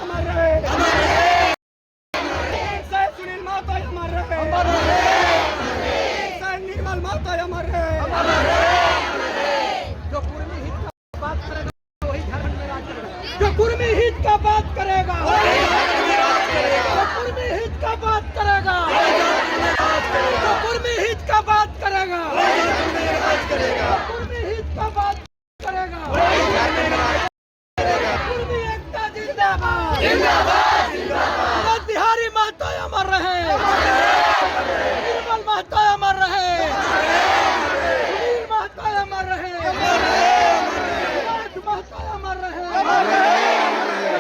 अमर रहे, सुनील महतो अमर रहे, निर्मल महतो अमर रहे। जो कुर्मी हित का बात करेगा वही झारखंड में राज करेगा, जो कुर्मी हित का बात करेगा, जो कुर्मी हित का बात करेगा, जो कुर्मी हित का बात करेगा, कुर्मी हित का बात करेगा, कुर्मी एकता जिंदाबाद, जिंदाबाद, जिंदाबाद। बिहारी महतो अमर रहे, निर्मल महतो अमर रहे, सुनील महतो अमर रहे, महतो अमर रहे।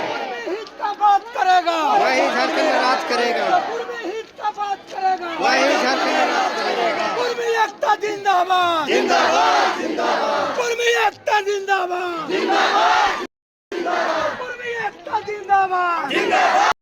कुर्मी हित का बात करेगा वही झारखंड में राज करेगा, कुर्मी हित का बात करेगा वही झारखंड में राज करेगा। कुर्मी एकता जिंदाबाद, जिंदाबाद, जिंदाबाद। कुर्मी एकता जिंदाबाद, जिंदाबाद, जिंदाबाद। कुर्मी एकता जिंदाबाद, जिंदाबाद।